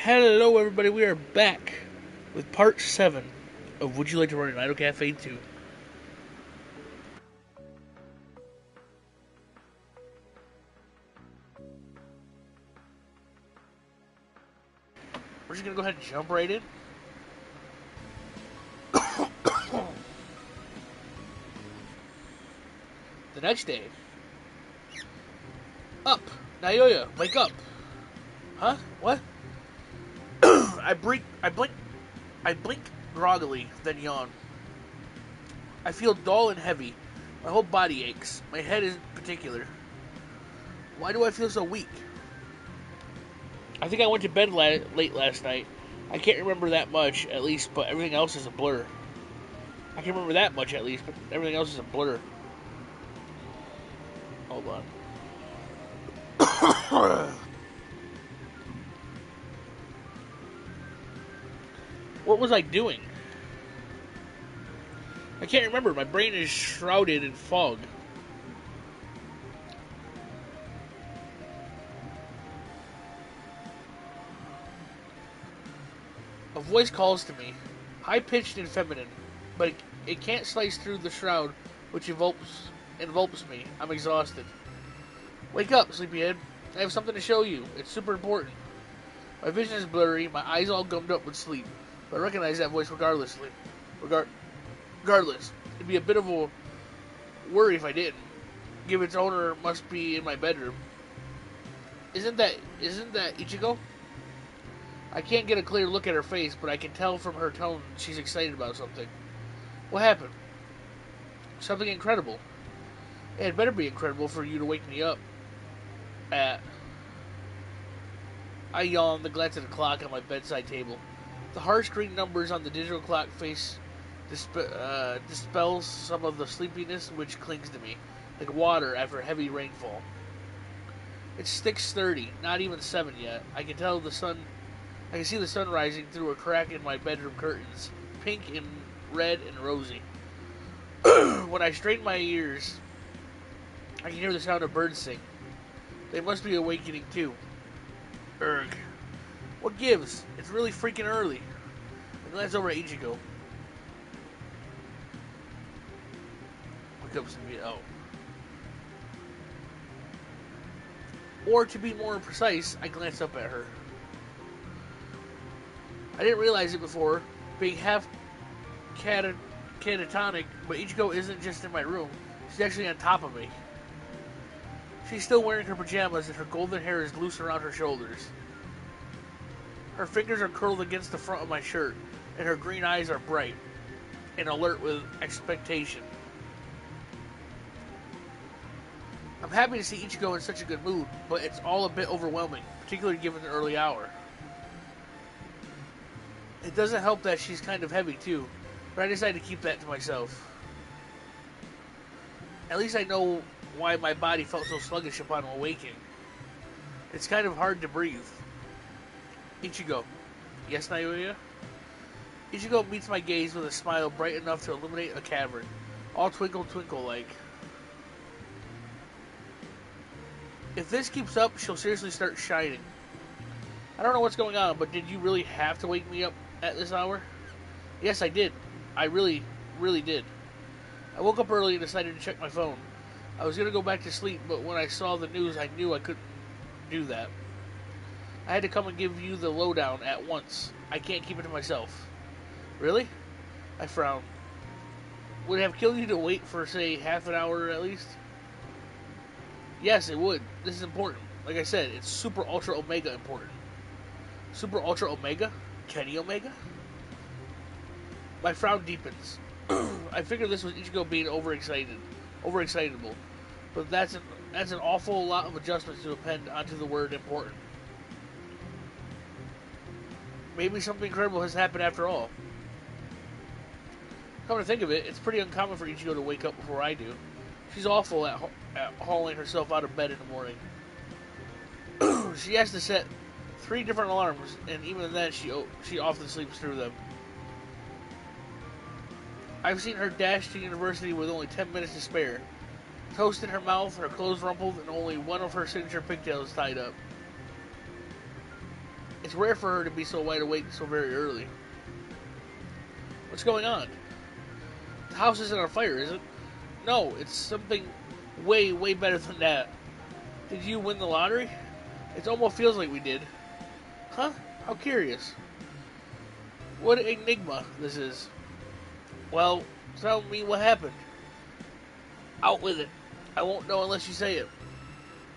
Hello, everybody. We are back with part 7 of Would You Like to Run an Idle Cafe 2? We're just going to go ahead and jump right in. The next day. Up. Naoya, wake up. Huh? What? I blink groggily, then yawn. I feel dull and heavy. My whole body aches. My head is in particular. Why do I feel so weak? I think I went to bed late last night. I can't remember that much, at least, but everything else is a blur. I can remember that much, at least, but everything else is a blur. Hold on. What was I doing? I can't remember. My brain is shrouded in fog. A voice calls to me, high-pitched and feminine, but it can't slice through the shroud, which envelopes me. I'm exhausted. Wake up, sleepyhead. I have something to show you. It's super important. My vision is blurry, my eyes all gummed up with sleep, but I recognize that voice regardless. Regardless, it'd be a bit of a worry if I didn't. Given its owner must be in my bedroom. Isn't that Ichigo? I can't get a clear look at her face, but I can tell from her tone she's excited about something. What happened? Something incredible. It had better be incredible for you to wake me up at... I yawned and glanced at the clock on my bedside table. The harsh green numbers on the digital clock face dispels some of the sleepiness which clings to me, like water after heavy rainfall. It's 6:30, not even 7 yet. I can see the sun rising through a crack in my bedroom curtains, pink and red and rosy. When I strain my ears, I can hear the sound of birds sing. They must be awakening too. Erg. What gives? It's really freaking early. I glance over at Ichigo. Wake up, Cynthia. Oh. Or to be more precise, I glance up at her. I didn't realize it before, being half catatonic, but Ichigo isn't just in my room. She's actually on top of me. She's still wearing her pajamas and her golden hair is loose around her shoulders. Her fingers are curled against the front of my shirt, and her green eyes are bright and alert with expectation. I'm happy to see Ichigo in such a good mood, but it's all a bit overwhelming, particularly given the early hour. It doesn't help that she's kind of heavy too, but I decided to keep that to myself. At least I know why my body felt so sluggish upon awaking. It's kind of hard to breathe. Ichigo. Yes, Naoya? Ichigo meets my gaze with a smile bright enough to illuminate a cavern, all twinkle twinkle like. If this keeps up, she'll seriously start shining. I don't know what's going on, but did you really have to wake me up at this hour? Yes, I did. I really, really did. I woke up early and decided to check my phone. I was going to go back to sleep, but when I saw the news, I knew I couldn't do that. I had to come and give you the lowdown at once. I can't keep it to myself. Really? I frowned. Would it have killed you to wait for, say, half an hour at least? Yes, it would. This is important. Like I said, it's super ultra omega important. Super ultra omega? Kenny Omega? My frown deepens. I figured this was Ichigo being overexcitable. But that's an awful lot of adjustments to append onto the word important. Maybe something incredible has happened after all. Come to think of it, it's pretty uncommon for Ichigo to wake up before I do. She's awful at hauling herself out of bed in the morning. She has to set 3 different alarms, and even then she often sleeps through them. I've seen her dash to university with only 10 minutes to spare. Toast in her mouth, her clothes rumpled, and only one of her signature pigtails tied up. It's rare for her to be so wide awake so very early. What's going on? The house isn't on fire, is it? No, it's something way, way better than that. Did you win the lottery? It almost feels like we did. Huh? How curious. What enigma this is. Well, tell me what happened. Out with it. I won't know unless you say it.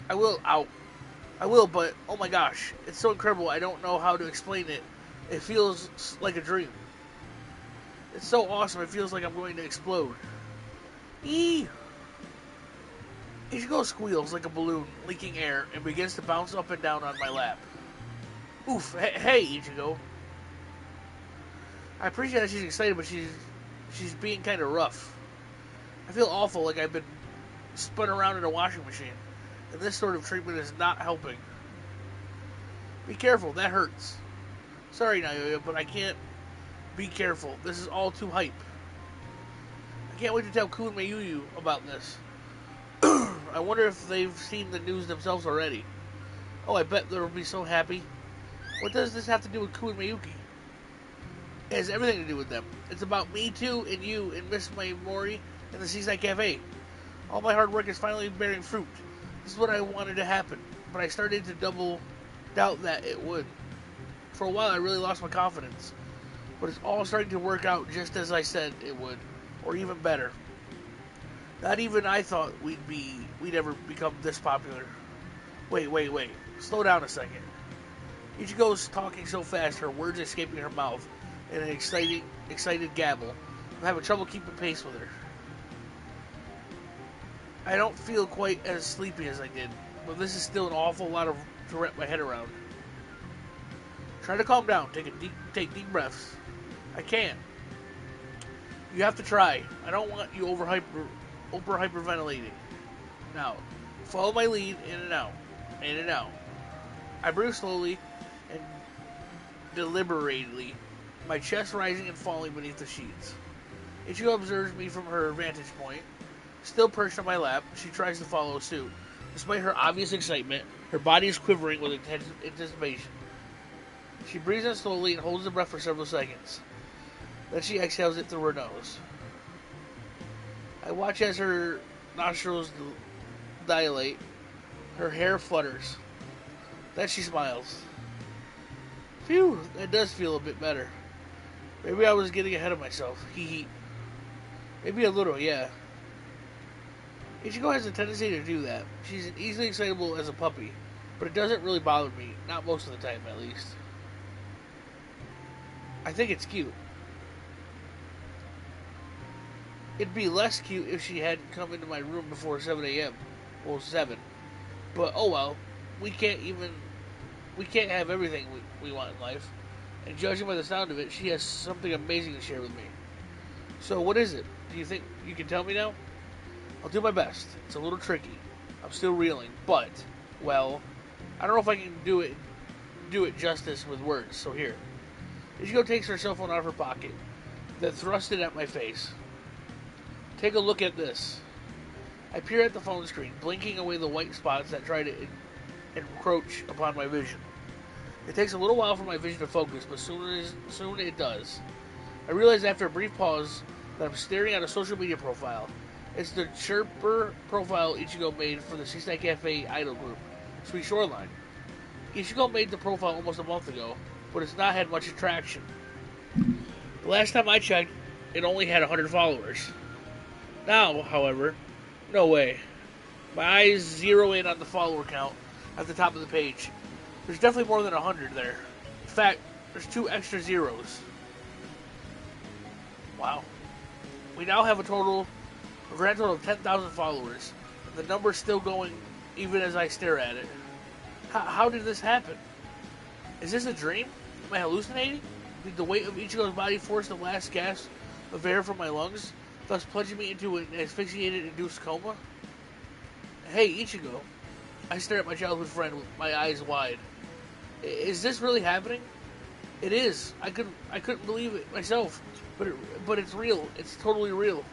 I will, but oh my gosh, it's so incredible, I don't know how to explain it. It feels like a dream. It's so awesome, it feels like I'm going to explode. Eee! Ichigo squeals like a balloon, leaking air, and begins to bounce up and down on my lap. Oof, hey Ichigo. I appreciate that she's excited, but she's being kind of rough. I feel awful, like I've been spun around in a washing machine, and this sort of treatment is not helping. Be careful, that hurts. Sorry, Naoya, but I can't be careful. This is all too hype. I can't wait to tell Kun Mayuyu about this. I wonder if they've seen the news themselves already. Oh, I bet they'll be so happy. What does this have to do with Kun Mayuki? It has everything to do with them. It's about me too, and you, and Miss Mori, and the Seaside Cafe. All my hard work is finally bearing fruit. This is what I wanted to happen, but I started to double doubt that it would. For a while, I really lost my confidence. But it's all starting to work out just as I said it would, or even better. Not even I thought we'd ever become this popular. Wait. Slow down a second. Ichigo's talking so fast, her words escaping her mouth in an excited gabble. I'm having trouble keeping pace with her. I don't feel quite as sleepy as I did, but this is still an awful lot to wrap my head around. Try to calm down. Take deep breaths. I can't. You have to try. I don't want you over hyperventilating. Now, follow my lead, in and out. In and out. I breathe slowly and deliberately, my chest rising and falling beneath the sheets. Ichigo observes me from her vantage point. Still perched on my lap, she tries to follow suit. Despite her obvious excitement, her body is quivering with anticipation. She breathes in slowly and holds the breath for several seconds. Then she exhales it through her nose. I watch as her nostrils dilate. Her hair flutters. Then she smiles. Phew, that does feel a bit better. Maybe I was getting ahead of myself. Hee hee. Maybe a little, yeah. Ichigo has a tendency to do that. She's easily excitable as a puppy, but it doesn't really bother me. Not most of the time, at least. I think it's cute. It'd be less cute if she hadn't come into my room before 7 a.m. Well, 7. But, oh well. We can't have everything we want in life. And judging by the sound of it, she has something amazing to share with me. So, what is it? Do you think you can tell me now? I'll do my best. It's a little tricky. I'm still reeling, but, well, I don't know if I can do it justice with words, so here. Ichigo takes her cell phone out of her pocket, then thrusts it at my face. Take a look at this. I peer at the phone screen, blinking away the white spots that try to encroach upon my vision. It takes a little while for my vision to focus, but soon it does. I realize after a brief pause that I'm staring at a social media profile. It's the chirper profile Ichigo made for the Seaside Cafe idol group, Sweet Shoreline. Ichigo made the profile almost a month ago, but it's not had much attraction. The last time I checked, it only had 100 followers. Now, however, no way. My eyes zero in on the follower count at the top of the page. There's definitely more than 100 there. In fact, there's 2 extra zeros. Wow. We now have a grand total of 10,000 followers. The number's still going even as I stare at it. How did this happen? Is this a dream? Am I hallucinating? Did the weight of Ichigo's body force the last gasp of air from my lungs, thus plunging me into an asphyxiated-induced coma? Hey, Ichigo. I stare at my childhood friend with my eyes wide. Is this really happening? It is. I couldn't believe it myself, but it's real. It's totally real.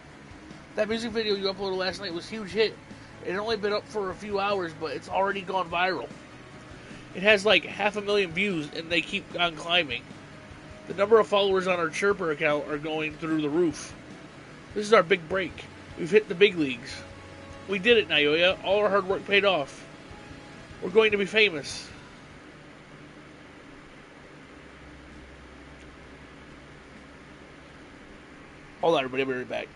That music video you uploaded last night was a huge hit. It had only been up for a few hours, but it's already gone viral. It has like 500,000 views, and they keep on climbing. The number of followers on our Chirper account are going through the roof. This is our big break. We've hit the big leagues. We did it, Naoya. All our hard work paid off. We're going to be famous. Hold on, everybody. I'll be right back.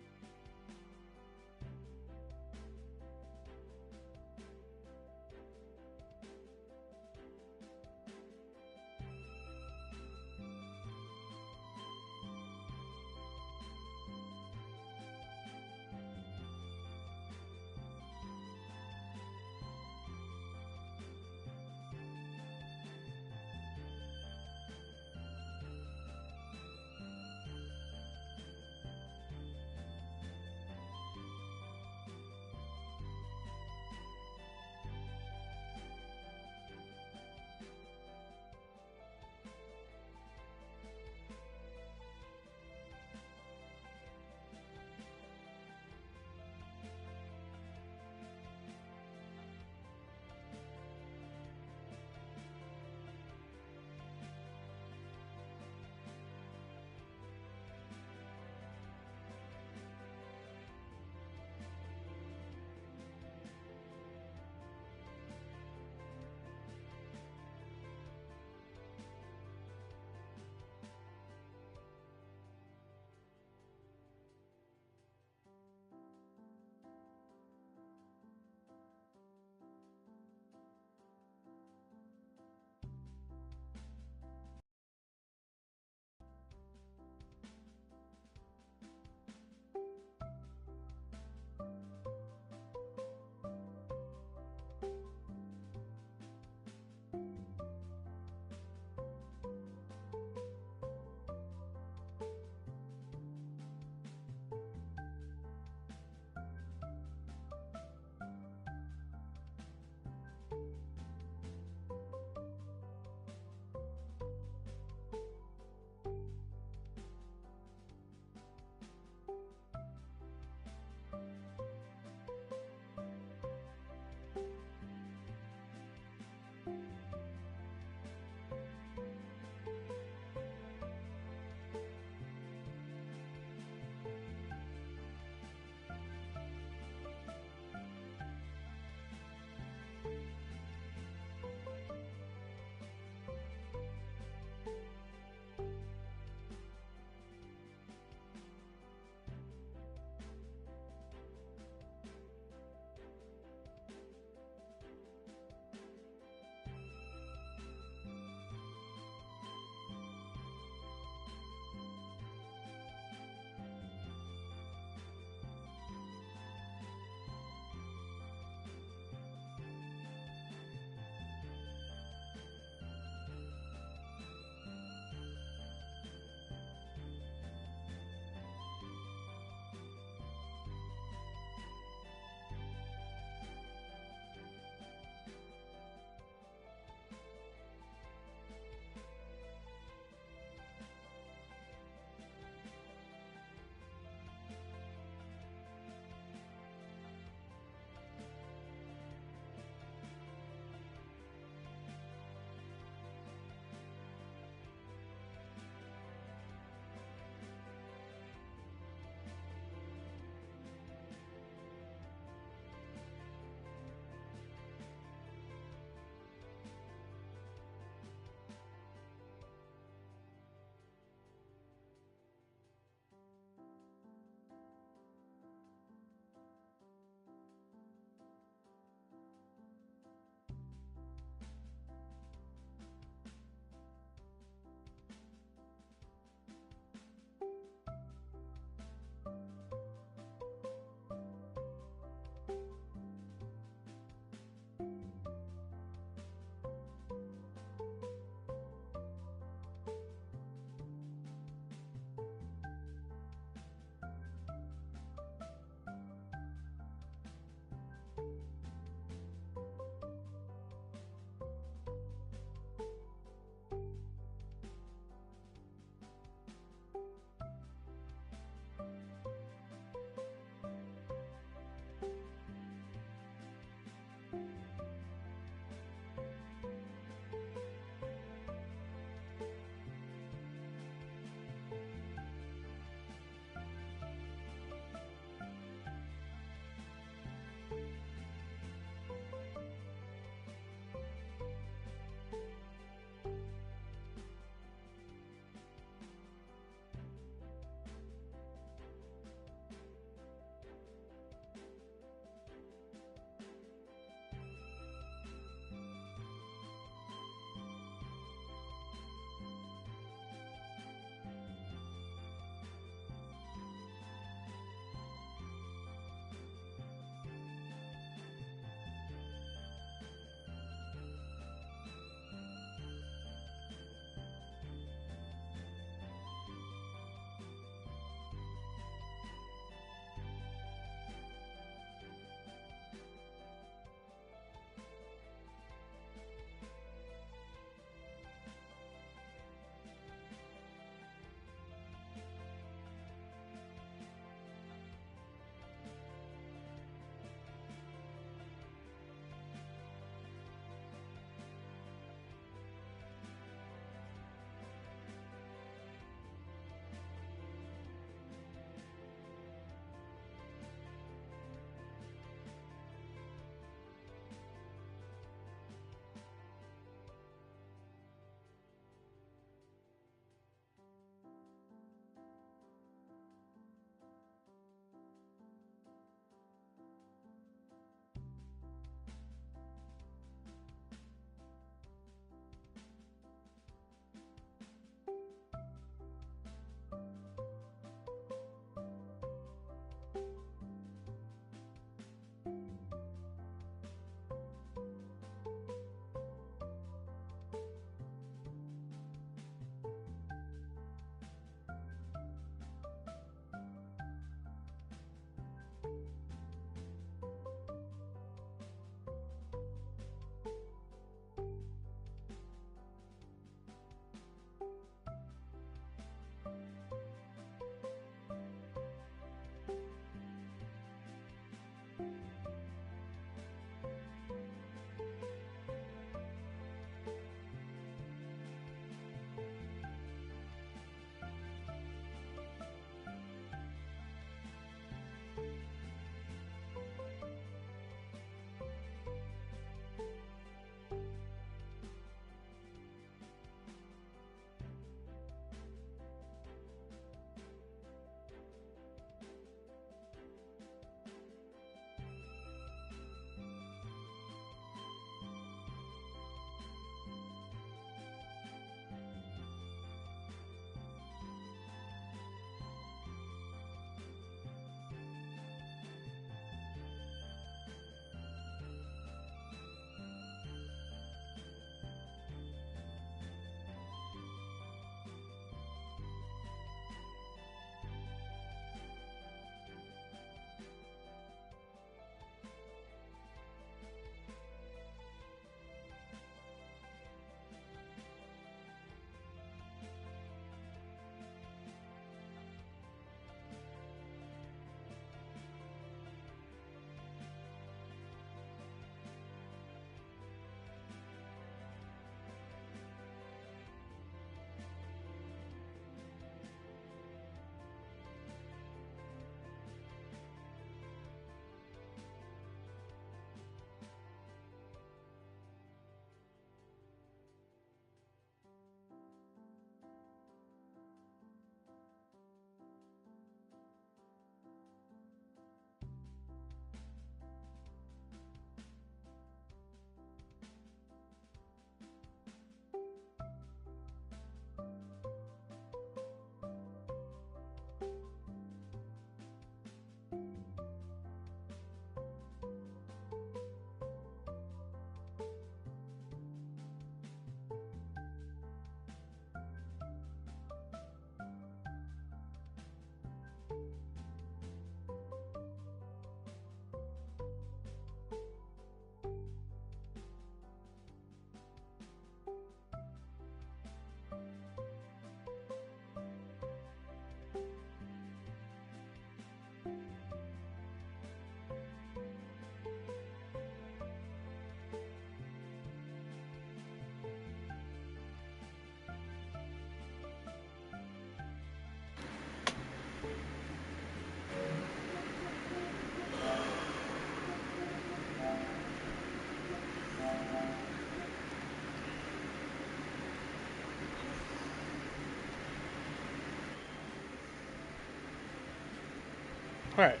Alright.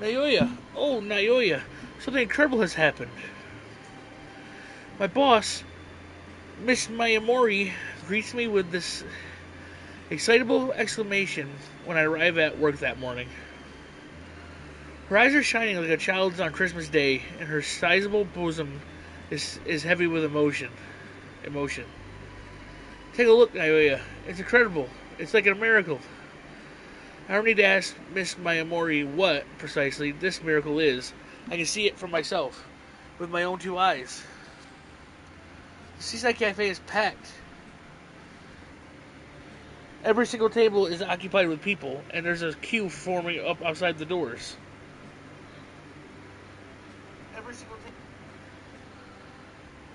Naoya! Oh, Naoya! Something incredible has happened. My boss, Miss Mayamori, greets me with this excitable exclamation when I arrive at work that morning. Her eyes are shining like a child's on Christmas Day, and her sizable bosom is heavy with Emotion. Take a look, Naoya. It's incredible. It's like a miracle. I don't need to ask Miss Mayamori what, precisely, this miracle is. I can see it for myself, with my own two eyes. The Seaside Cafe is packed. Every single table is occupied with people, and there's a queue forming up outside the doors.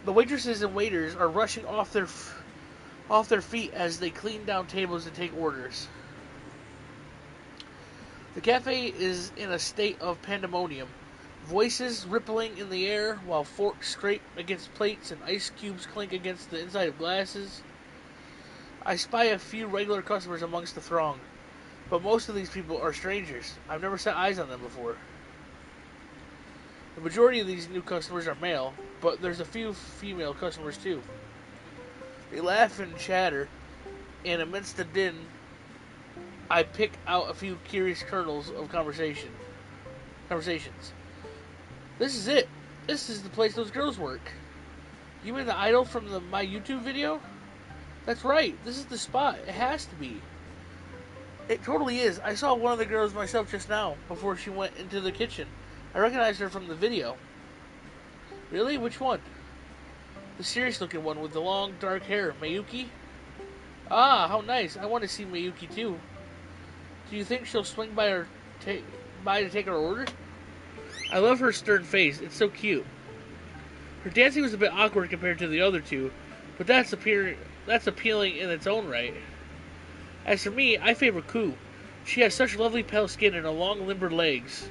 The waitresses and waiters are rushing off their feet as they clean down tables and take orders. The cafe is in a state of pandemonium. Voices rippling in the air while forks scrape against plates and ice cubes clink against the inside of glasses. I spy a few regular customers amongst the throng, but most of these people are strangers. I've never set eyes on them before. The majority of these new customers are male, but there's a few female customers too. They laugh and chatter, and amidst the din, I pick out a few curious kernels of conversation. conversations. This is it. This is the place those girls work. You mean the idol from my YouTube video? That's right. This is the spot. It has to be. It totally is. I saw one of the girls myself just now, before she went into the kitchen. I recognized her from the video. Really? Which one? The serious-looking one with the long, dark hair. Mayuki? Ah, how nice. I want to see Mayuki, too. Do you think she'll swing by to take our order? I love her stern face. It's so cute. Her dancing was a bit awkward compared to the other two, but that's appealing in its own right. As for me, I favor Ku. She has such lovely pale skin and long limber legs.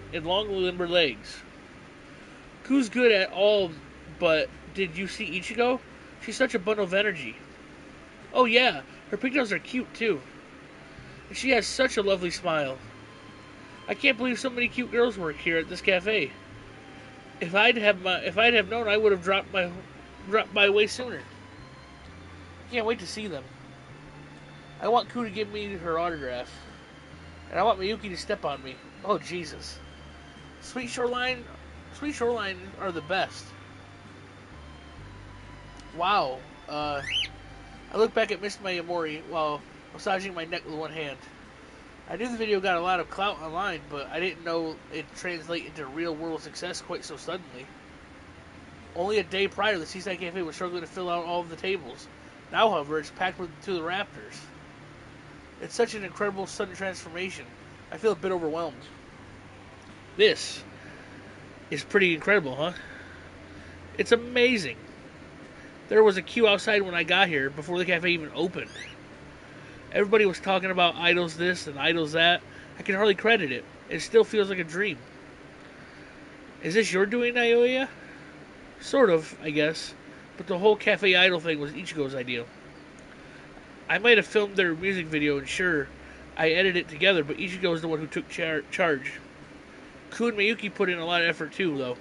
Ku's good at all, but did you see Ichigo? She's such a bundle of energy. Oh yeah, her pigtails are cute too. And she has such a lovely smile. I can't believe so many cute girls work here at this cafe. If I'd have known, I would have dropped by way sooner. Can't wait to see them. I want Ku to give me her autograph. And I want Mayuki to step on me. Oh, Jesus. Sweet Shoreline are the best. Wow. I look back at Miss Mayamori while massaging my neck with one hand. I knew the video got a lot of clout online, but I didn't know it'd translate into real-world success quite so suddenly. Only a day prior, the Seaside Cafe was struggling to fill out all of the tables. Now, however, it's packed to the rafters. It's such an incredible sudden transformation. I feel a bit overwhelmed. This is pretty incredible, huh? It's amazing. There was a queue outside when I got here, before the cafe even opened. Everybody was talking about idols this and idols that. I can hardly credit it. It still feels like a dream. Is this your doing, Naoya? Sort of, I guess. But the whole cafe idol thing was Ichigo's idea. I might have filmed their music video, and sure, I edited it together, but Ichigo is the one who took charge. Ku and Mayuki put in a lot of effort too, though.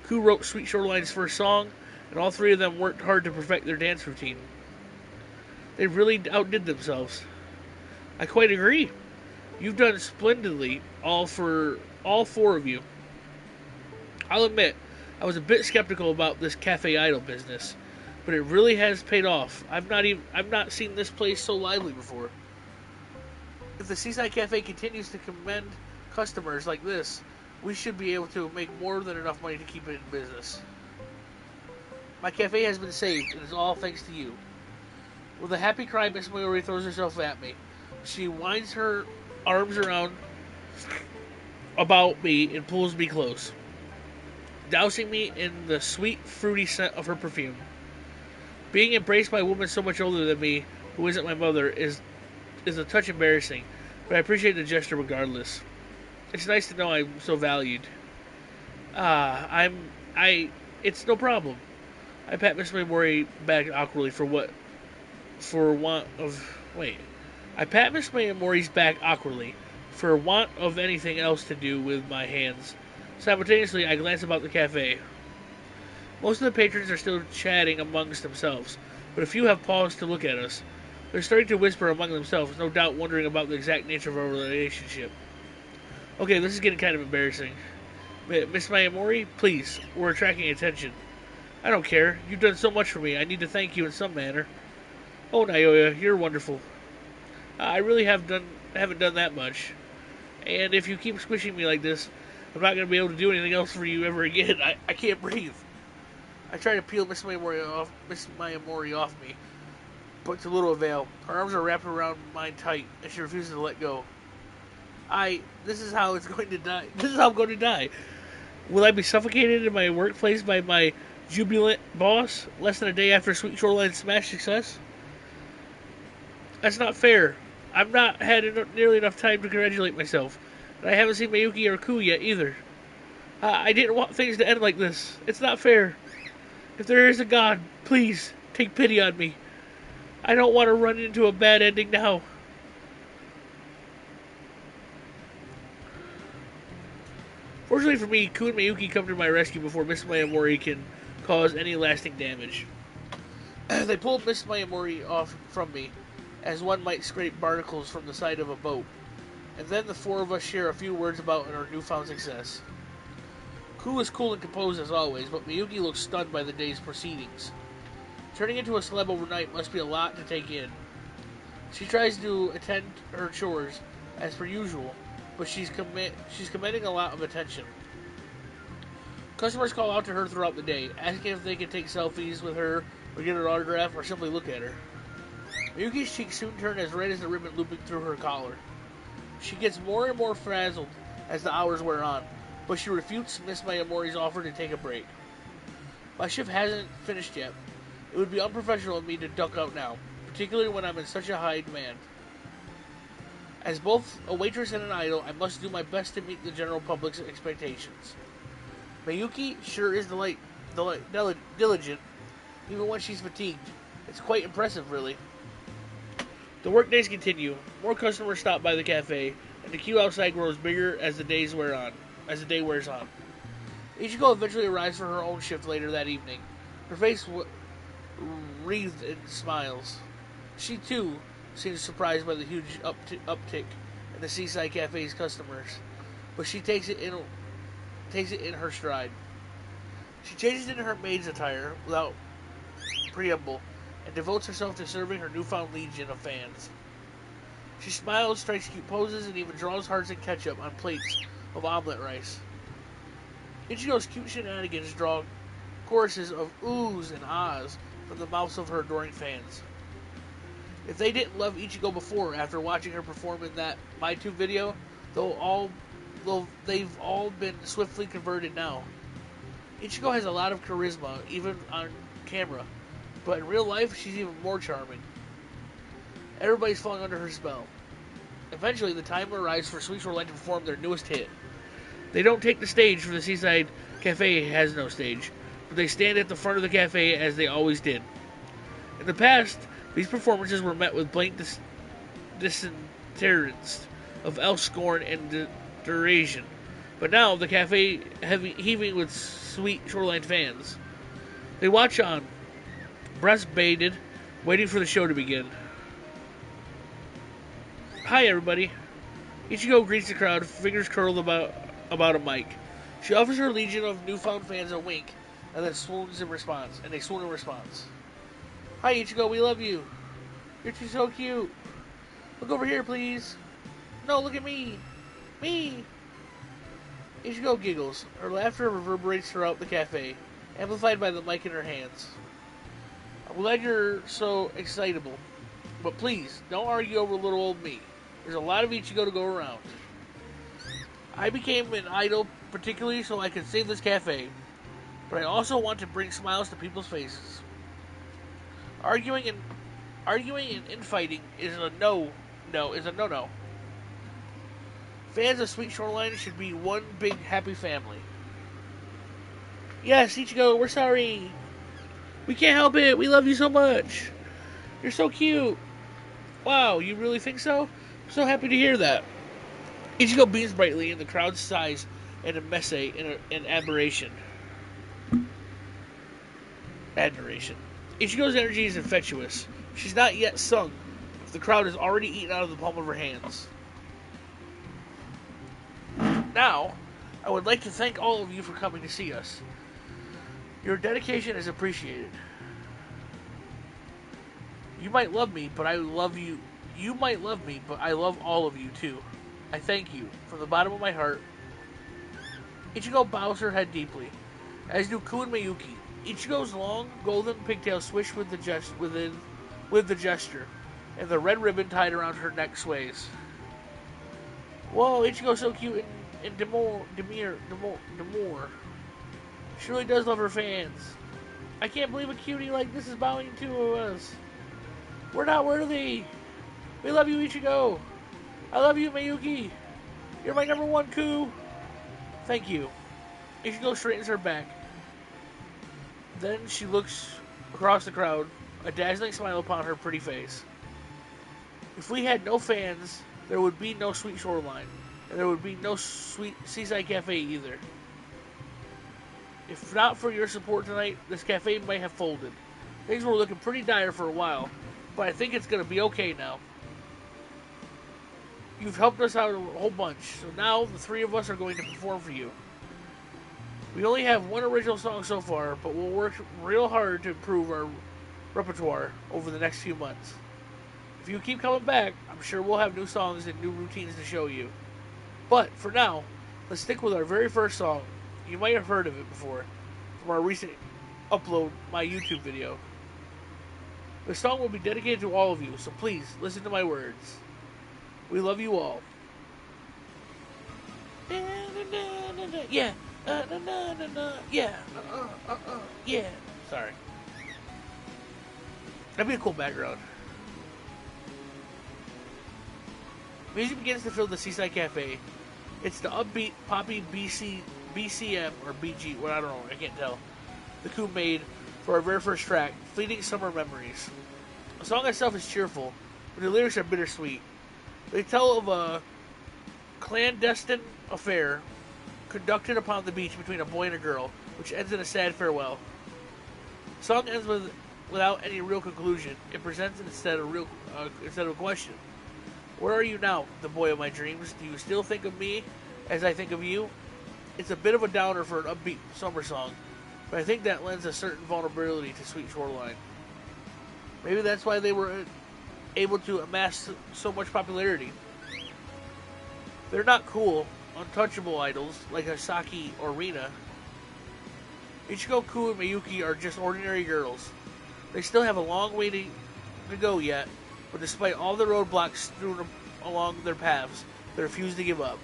Ku wrote Sweet Shoreline's first song, and all three of them worked hard to perfect their dance routine. They really outdid themselves. I quite agree. You've done splendidly, all four of you. I'll admit, I was a bit skeptical about this cafe idol business, but it really has paid off. I've not seen this place so lively before. If the Seaside Cafe continues to commend customers like this, we should be able to make more than enough money to keep it in business. My cafe has been saved, and it's all thanks to you. With a happy cry, Miss Mayuri throws herself at me. She winds her arms about me and pulls me close, dousing me in the sweet, fruity scent of her perfume. Being embraced by a woman so much older than me, who isn't my mother, is a touch embarrassing, but I appreciate the gesture regardless. It's nice to know I'm so valued. It's no problem. I pat Miss Mayuri back awkwardly I pat Miss Mayamori's back awkwardly, for want of anything else to do with my hands. Simultaneously, I glance about the cafe. Most of the patrons are still chatting amongst themselves, but a few have paused to look at us. They're starting to whisper among themselves, no doubt wondering about the exact nature of our relationship. Okay, this is getting kind of embarrassing. Miss Mayamori, please, we're attracting attention. I don't care. You've done so much for me. I need to thank you in some manner. Oh, Naoya, you're wonderful. I really haven't done that much. And if you keep squishing me like this, I'm not going to be able to do anything else for you ever again. I can't breathe. I try to peel Miss Mayamori off me, but to little avail. Her arms are wrapped around mine tight, and she refuses to let go. This is how it's going to die. This is how I'm going to die. Will I be suffocated in my workplace by my jubilant boss less than a day after Sweet Shoreline's smash success? That's not fair. I've not had nearly enough time to congratulate myself, and I haven't seen Mayuki or Ku yet either. I didn't want things to end like this. It's not fair. If there is a God, please take pity on me. I don't want to run into a bad ending now. Fortunately for me, Ku and Mayuki come to my rescue before Miss Mayamori can cause any lasting damage. They pull Miss Mayamori off from me, as one might scrape barnacles from the side of a boat, and then the four of us share a few words about our newfound success. Ku is cool and composed as always, but Miyuki looks stunned by the day's proceedings. Turning into a celeb overnight must be a lot to take in. She tries to attend her chores as per usual, but she's commanding a lot of attention. Customers call out to her throughout the day, asking if they can take selfies with her or get her autograph or simply look at her. Miyuki's cheeks soon turn as red as the ribbon looping through her collar. She gets more and more frazzled as the hours wear on, but she refutes Miss Mayamori's offer to take a break. My shift hasn't finished yet. It would be unprofessional of me to duck out now, particularly when I'm in such a high demand. As both a waitress and an idol, I must do my best to meet the general public's expectations. Miyuki sure is diligent, even when she's fatigued. It's quite impressive, really. The workdays continue. More customers stop by the cafe, and the queue outside grows bigger as the day wears on. Ichigo eventually arrives for her own shift later that evening. Her face wreathed in smiles. She too seems surprised by the huge uptick in the Seaside Cafe's customers, but she takes it in her stride. She changes into her maid's attire without preamble and devotes herself to serving her newfound legion of fans. She smiles, strikes cute poses, and even draws hearts and ketchup on plates of omelet rice. Ichigo's cute shenanigans draw choruses of oohs and ahs from the mouths of her adoring fans. If they didn't love Ichigo before, after watching her perform in that MyTube video, they've all been swiftly converted now. Ichigo has a lot of charisma, even on camera, but in real life, she's even more charming. Everybody's falling under her spell. Eventually, the time arrives for Sweet Shoreline to perform their newest hit. They don't take the stage, for the Seaside Cafe has no stage, but they stand at the front of the cafe as they always did. In the past, these performances were met with blank disinterest of elf scorn and derision, but now the cafe heaving with Sweet Shoreline fans. They watch on, breasts bated, waiting for the show to begin. Hi, everybody. Ichigo greets the crowd, fingers curled about a mic. She offers her legion of newfound fans a wink, and then swoons in response. Hi, Ichigo, we love you. You're so cute. Look over here, please. No, look at me. Me. Ichigo giggles. Her laughter reverberates throughout the cafe, amplified by the mic in her hands. I'm glad you're so excitable, but please, don't argue over little old me. There's a lot of Ichigo to go around. I became an idol particularly so I could save this cafe, but I also want to bring smiles to people's faces. Arguing and infighting is a no-no. Fans of Sweet Shoreline should be one big happy family. Yes, Ichigo, we're sorry. We can't help it. We love you so much. You're so cute. Wow, you really think so? I'm so happy to hear that. Ichigo beams brightly, and the crowd sighs in a messe in admiration. Ichigo's energy is infectious. She's not yet sung. The crowd is already eaten out of the palm of her hands. Now, I would like to thank all of you for coming to see us. Your dedication is appreciated. You might love me, but I love you. You might love me, but I love all of you too. I thank you from the bottom of my heart. Ichigo bows her head deeply, as do Ku and Miyuki. Ichigo's long golden pigtails swish with the gesture, and the red ribbon tied around her neck sways. Whoa, Ichigo's so cute and demure. She really does love her fans. I can't believe a cutie like this is bowing to us. We're not worthy. We love you, Ichigo. I love you, Miyuki. You're my number one, Ku. Thank you. Ichigo straightens her back. Then she looks across the crowd, a dazzling smile upon her pretty face. If we had no fans, there would be no Sweet Shoreline, and there would be no Sweet Seaside Cafe either. If not for your support tonight, this cafe might have folded. Things were looking pretty dire for a while, but I think it's going to be okay now. You've helped us out a whole bunch, so now the three of us are going to perform for you. We only have one original song so far, but we'll work real hard to improve our repertoire over the next few months. If you keep coming back, I'm sure we'll have new songs and new routines to show you. But for now, let's stick with our very first song. You might have heard of it before from our recent upload, my YouTube video. The song will be dedicated to all of you, so please listen to my words. We love you all. Yeah. Yeah. Yeah. Sorry. That'd be a cool background. Music begins to fill the Seaside Cafe. It's the upbeat, poppy BCM or BG, well, I don't know, I can't tell. The Coop made for our very first track, Fleeting Summer Memories. The song itself is cheerful, but the lyrics are bittersweet. They tell of a clandestine affair conducted upon the beach between a boy and a girl, which ends in a sad farewell. The song ends without any real conclusion. It presents instead of a question. Where are you now, the boy of my dreams? Do you still think of me as I think of you? It's a bit of a downer for an upbeat summer song, but I think that lends a certain vulnerability to Sweet Shoreline. Maybe that's why they were able to amass so much popularity. They're not cool, untouchable idols like Asaki or Rina. Ichigo, Ku, and Miyuki are just ordinary girls. They still have a long way to go yet, but despite all the roadblocks strewn along their paths, they refuse to give up.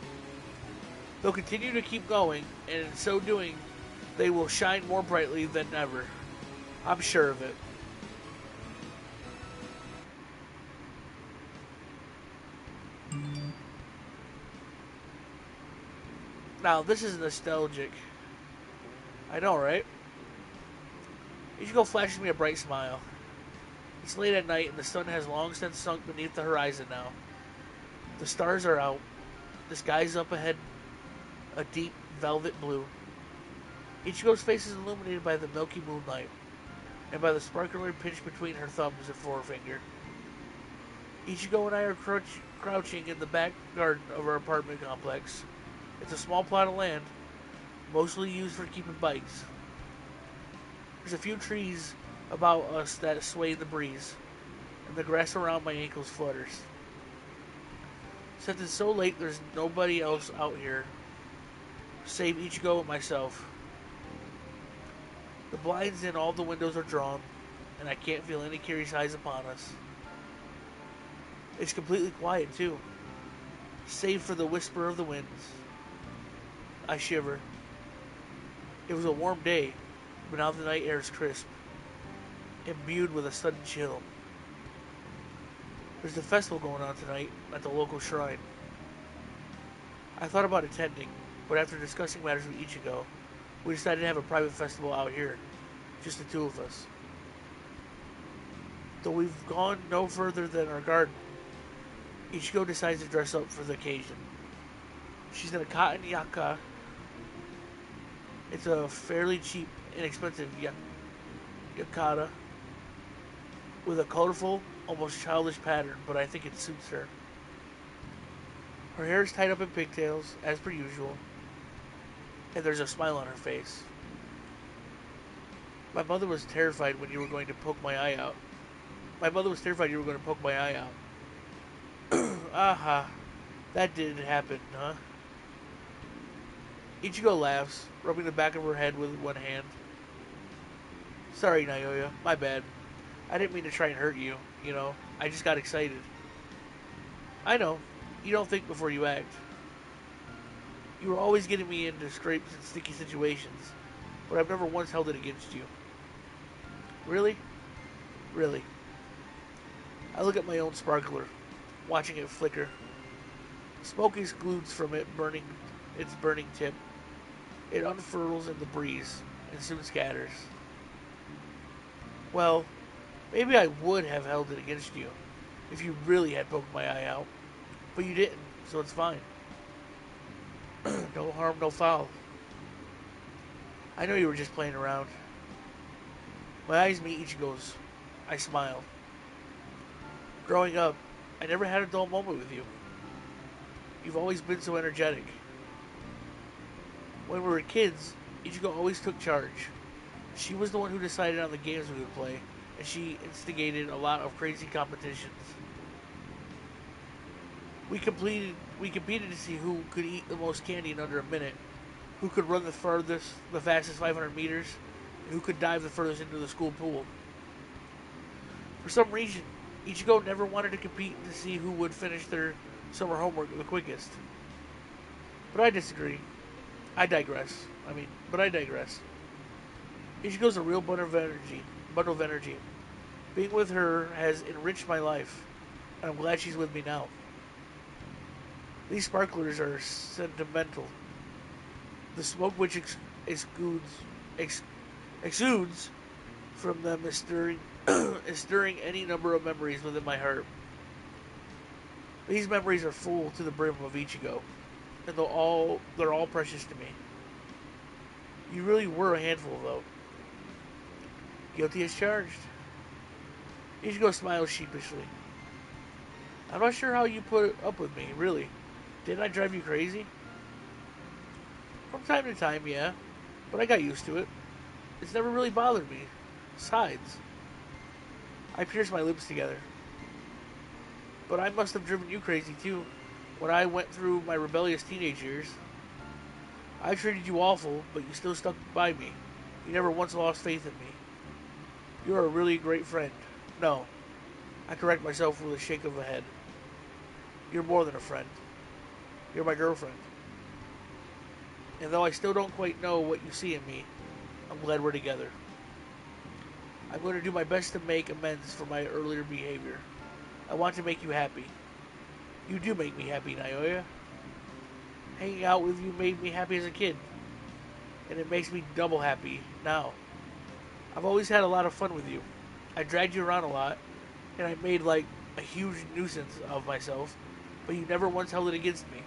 They'll continue to keep going, and in so doing, they will shine more brightly than ever. I'm sure of it. Now, this is nostalgic. I know, right? Ichigo flashes me a bright smile. It's late at night, and the sun has long since sunk beneath the horizon now. The stars are out. The sky's up ahead, a deep velvet blue. Ichigo's face is illuminated by the milky moonlight, and by the sparkler pinch between her thumbs and forefinger. Ichigo and I are crouching in the back garden of our apartment complex. It's a small plot of land, mostly used for keeping bikes. There's a few trees about us that sway in the breeze, and the grass around my ankles flutters. Since it's so late, there's nobody else out here, save Ichigo and myself. The blinds in all the windows are drawn, and I can't feel any curious eyes upon us. It's completely quiet, too, save for the whisper of the winds. I shiver. It was a warm day, but now the night air is crisp, imbued with a sudden chill. There's a festival going on tonight at the local shrine. I thought about attending, but after discussing matters with Ichigo, we decided to have a private festival out here, just the two of us. Though we've gone no further than our garden, Ichigo decides to dress up for the occasion. She's in a cotton yaka. It's a fairly cheap, inexpensive yukata with a colorful, almost childish pattern, but I think it suits her. Her hair is tied up in pigtails, as per usual, and there's a smile on her face. My mother was terrified when you were going to poke my eye out. Aha, that did happen, huh? Ichigo laughs, rubbing the back of her head with one hand. Sorry, Naoya, my bad. I didn't mean to try and hurt you, I just got excited. I know, you don't think before you act. You were always getting me into scrapes and sticky situations, but I've never once held it against you. Really? Really. I look at my own sparkler, watching it flicker. Smoke exudes from its burning tip. It unfurls in the breeze and soon scatters. Well, maybe I would have held it against you if you really had poked my eye out, but you didn't, so it's fine. No harm, no foul. I know you were just playing around. My eyes meet Ichigo's. I smile. Growing up, I never had a dull moment with you. You've always been so energetic. When we were kids, Ichigo always took charge. She was the one who decided on the games we would play, and she instigated a lot of crazy competitions. We competed to see who could eat the most candy in under a minute, who could run the fastest 500 meters, and who could dive the furthest into the school pool. For some reason, Ichigo never wanted to compete to see who would finish their summer homework the quickest. But I disagree. I digress. Ichigo's a real bundle of energy. Being with her has enriched my life, and I'm glad she's with me now. These sparklers are sentimental. The smoke which exudes, ex, exudes from them is stirring, is stirring any number of memories within my heart. These memories are full to the brim of Ichigo, and they're all precious to me. You really were a handful, though. Guilty as charged. Ichigo smiles sheepishly. I'm not sure how you put up with me, really. Didn't I drive you crazy? From time to time, yeah, but I got used to it. It's never really bothered me. Besides, I pierced my lips together. But I must have driven you crazy too. When I went through my rebellious teenage years, I treated you awful, but you still stuck by me. You never once lost faith in me. You're a really great friend. No, I correct myself with a shake of the head. You're more than a friend. You're my girlfriend. And though I still don't quite know what you see in me, I'm glad we're together. I'm going to do my best to make amends for my earlier behavior. I want to make you happy. You do make me happy, Naoya. Hanging out with you made me happy as a kid, and it makes me double happy now. I've always had a lot of fun with you. I dragged you around a lot, and I made like a huge nuisance of myself, but you never once held it against me.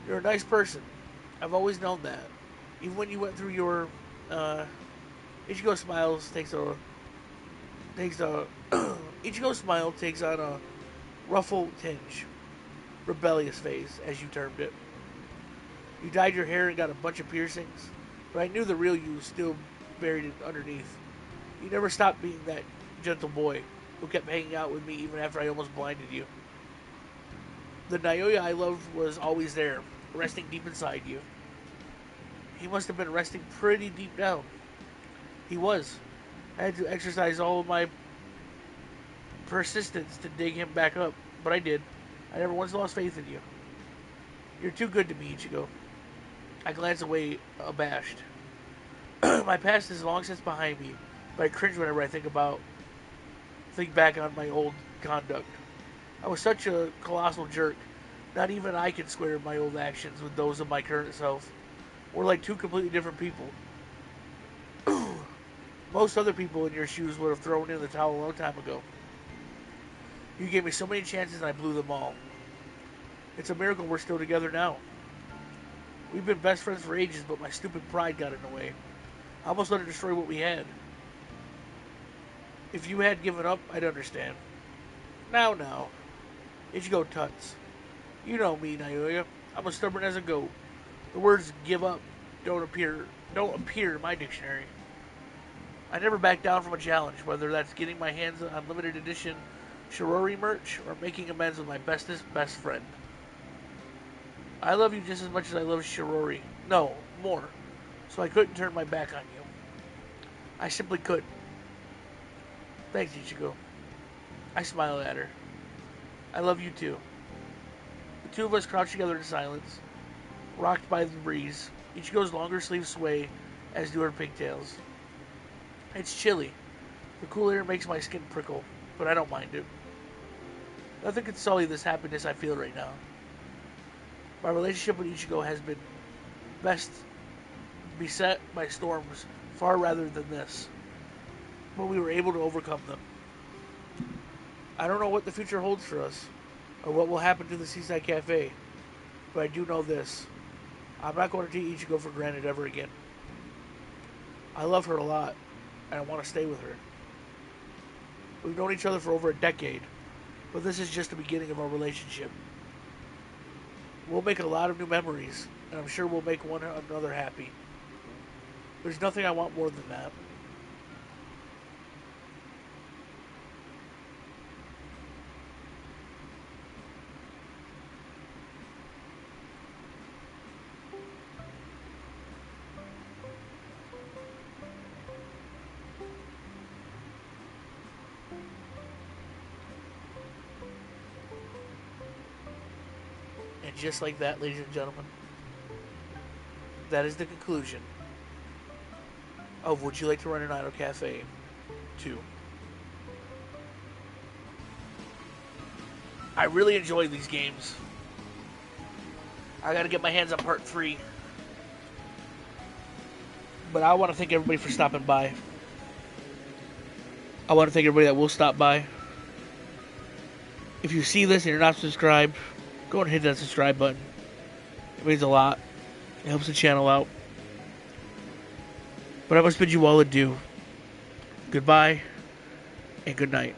You're a nice person. I've always known that. Even when you went through your Ichigo smiles takes a Ichigo smile takes on a ruffled tinge, rebellious phase, as you termed it. You dyed your hair and got a bunch of piercings, but I knew the real you was still buried underneath. You never stopped being that gentle boy who kept hanging out with me even after I almost blinded you. The Naoya I loved was always there, resting deep inside you. He must have been resting pretty deep down. He was. I had to exercise all of my persistence to dig him back up, but I did. I never once lost faith in you. You're too good to me, Ichigo. I glance away, abashed. My past is long since behind me, but I cringe whenever I think back on my old conduct. I was such a colossal jerk. Not even I can square my old actions with those of my current self. We're like two completely different people. Most other people in your shoes would have thrown in the towel a long time ago. You gave me so many chances and I blew them all. It's a miracle we're still together now. We've been best friends for ages, but my stupid pride got in the way. I almost let it destroy what we had. If you had given up, I'd understand. Now. Ichigo tuts. You know me, Naoya. I'm as stubborn as a goat. The words give up don't appear in my dictionary. I never back down from a challenge, whether that's getting my hands on limited edition Shirori merch or making amends with my bestest best friend. I love you just as much as I love Shirori. No, more. So I couldn't turn my back on you. I simply couldn't. Thanks, Ichigo. I smile at her. I love you too. The two of us crouch together in silence, rocked by the breeze. Ichigo's longer sleeves sway, as do her pigtails. It's chilly. The cool air makes my skin prickle, but I don't mind it. Nothing can sully this happiness I feel right now. My relationship with Ichigo has been best beset by storms far rather than this, but we were able to overcome them. I don't know what the future holds for us, or what will happen to the Seaside Cafe, but I do know this. I'm not going to take Ichigo for granted ever again. I love her a lot, and I want to stay with her. We've known each other for over a decade, but this is just the beginning of our relationship. We'll make a lot of new memories, And I'm sure we'll make one another happy. There's nothing I want more than that. And just like that, ladies and gentlemen, that is the conclusion of Would You Like to Run an Idle Cafe 2. I really enjoy these games. I gotta get my hands on part 3. But I want to thank everybody for stopping by. I want to thank everybody that will stop by. If you see this and you're not subscribed, go and hit that subscribe button. It means a lot. It helps the channel out. But I must bid you all adieu. Goodbye and good night.